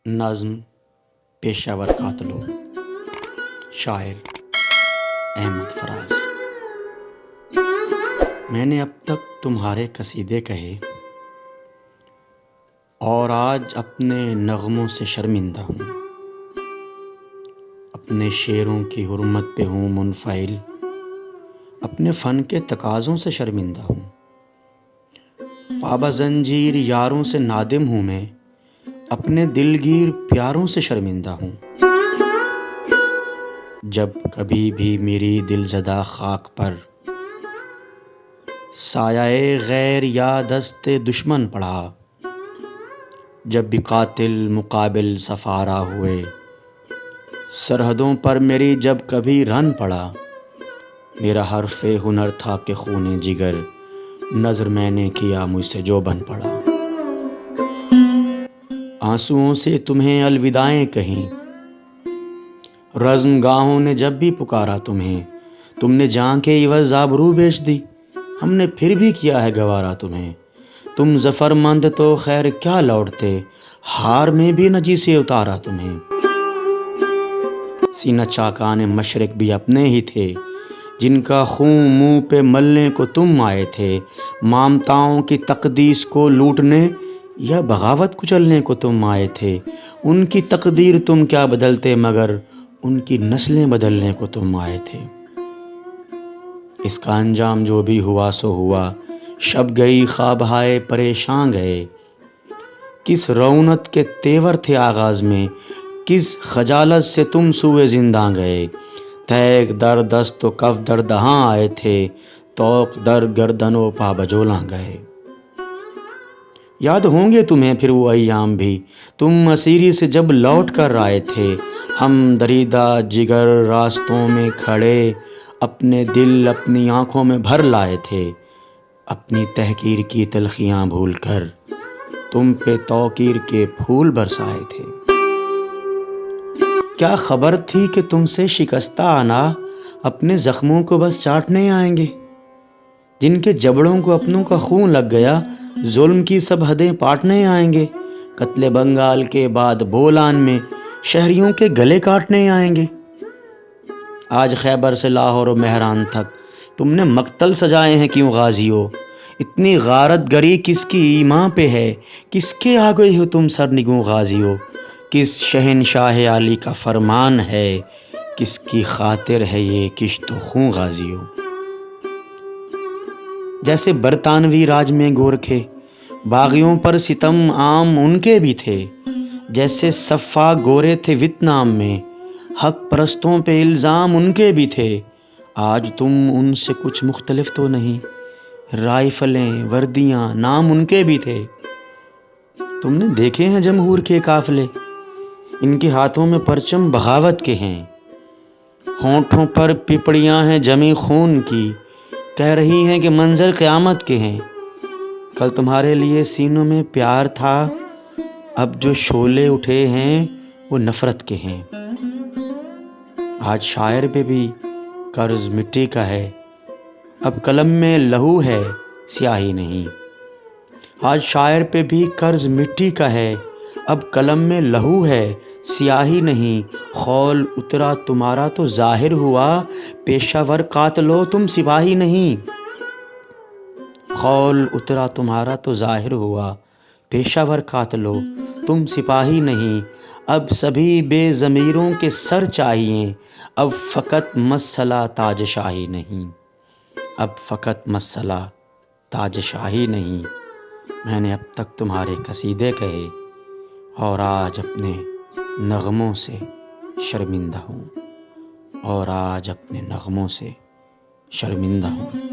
نظم پیشاور قاتلو، شاعر احمد فراز۔ میں نے اب تک تمہارے قصیدے کہے اور آج اپنے نغموں سے شرمندہ ہوں، اپنے شعروں کی حرمت پہ ہوں منفعل، اپنے فن کے تقاضوں سے شرمندہ ہوں، پابہ زنجیر یاروں سے نادم ہوں، میں اپنے دلگیر پیاروں سے شرمندہ ہوں۔ جب کبھی بھی میری دلزدہ خاک پر سایہ غیر یا دست دشمن پڑا، جب بھی قاتل مقابل سفارہ ہوئے، سرحدوں پر میری جب کبھی رن پڑا، میرا حرف ہنر تھا کہ خون جگر نظر میں نے کیا مجھ سے جو بن پڑا۔ آنسوؤں سے تمہیں الوداعیں کہیں، رزم گاہوں نے جب بھی پکارا تمہیں، تم نے جان کے عوض آبرو بیچ دی، ہم نے پھر بھی کیا ہے گوارا تمہیں۔ تم ظفر مند تو خیر کیا لوٹتے، ہار میں بھی نہ جیسے اتارا تمہیں۔ سینہ چاکان مشرق بھی اپنے ہی تھے، جن کا خون منہ پہ ملنے کو تم آئے تھے، مامتاؤں کی تقدیس کو لوٹنے یا بغاوت کچلنے کو تم آئے تھے۔ ان کی تقدیر تم کیا بدلتے، مگر ان کی نسلیں بدلنے کو تم آئے تھے۔ اس کا انجام جو بھی ہوا سو ہوا، شب گئی خواب ہائے پریشان گئے۔ کس رونت کے تیور تھے آغاز میں، کس خجالت سے تم سوئے زنداں گئے۔ تیغ در دست و کف در دہاں آئے تھے، توق در گردن و پا بجولاں گئے۔ یاد ہوں گے تمہیں پھر وہ ایام بھی، تم اسیری سے جب لوٹ کر آئے تھے، ہم دریدہ جگر راستوں میں کھڑے، اپنے دل اپنی آنکھوں میں بھر لائے تھے، اپنی تحقیر کی تلخیاں بھول کر تم پہ توقیر کے پھول برسائے تھے۔ کیا خبر تھی کہ تم سے شکستہ آنا اپنے زخموں کو بس چاٹنے آئیں گے، جن کے جبڑوں کو اپنوں کا خون لگ گیا، ظلم کی سب حدیں پاٹنے آئیں گے۔ قتل بنگال کے بعد بولان میں شہریوں کے گلے کاٹنے آئیں گے۔ آج خیبر سے لاہور و مہران تک تم نے مقتل سجائے ہیں کیوں غازیوں؟ اتنی غارت گری کس کی ایمان پہ ہے، کس کے آ گئے ہو تم سرنگوں غازیوں؟ کس شہنشاہ علی کا فرمان ہے، کس کی خاطر ہے یہ کشت و خون غازیوں؟ جیسے برطانوی راج میں گورکھے، باغیوں پر ستم عام ان کے بھی تھے، جیسے سفاک گورے تھے ویتنام میں، حق پرستوں پہ الزام ان کے بھی تھے۔ آج تم ان سے کچھ مختلف تو نہیں، رائفلیں وردیاں نام ان کے بھی تھے۔ تم نے دیکھے ہیں جمہور کے قافلے، ان کے ہاتھوں میں پرچم بغاوت کے ہیں، ہونٹوں پر پپڑیاں ہیں جمی خون کی، کہہ رہی ہیں کہ منظر قیامت کے ہیں۔ کل تمہارے لیے سینوں میں پیار تھا، اب جو شعلے اٹھے ہیں وہ نفرت کے ہیں۔ آج شاعر پہ بھی قرض مٹی کا ہے، اب قلم میں لہو ہے سیاہی نہیں۔ آج شاعر پہ بھی قرض مٹی کا ہے، اب قلم میں لہو ہے سیاہی نہیں۔ خول اترا تمہارا تو ظاہر ہوا، پیشاور قاتلو تم سپاہی نہیں۔ خول اترا تمہارا تو ظاہر ہوا، پیشاور قاتلو تم سپاہی نہیں۔ اب سبھی بے ضمیروں کے سر چاہیے، اب فقط مسئلہ تاج شاہی نہیں، اب فقط مسئلہ تاج شاہی نہیں۔ میں نے اب تک تمہارے قصیدے کہے اور آج اپنے نغموں سے شرمندہ ہوں، اور آج اپنے نغموں سے شرمندہ ہوں۔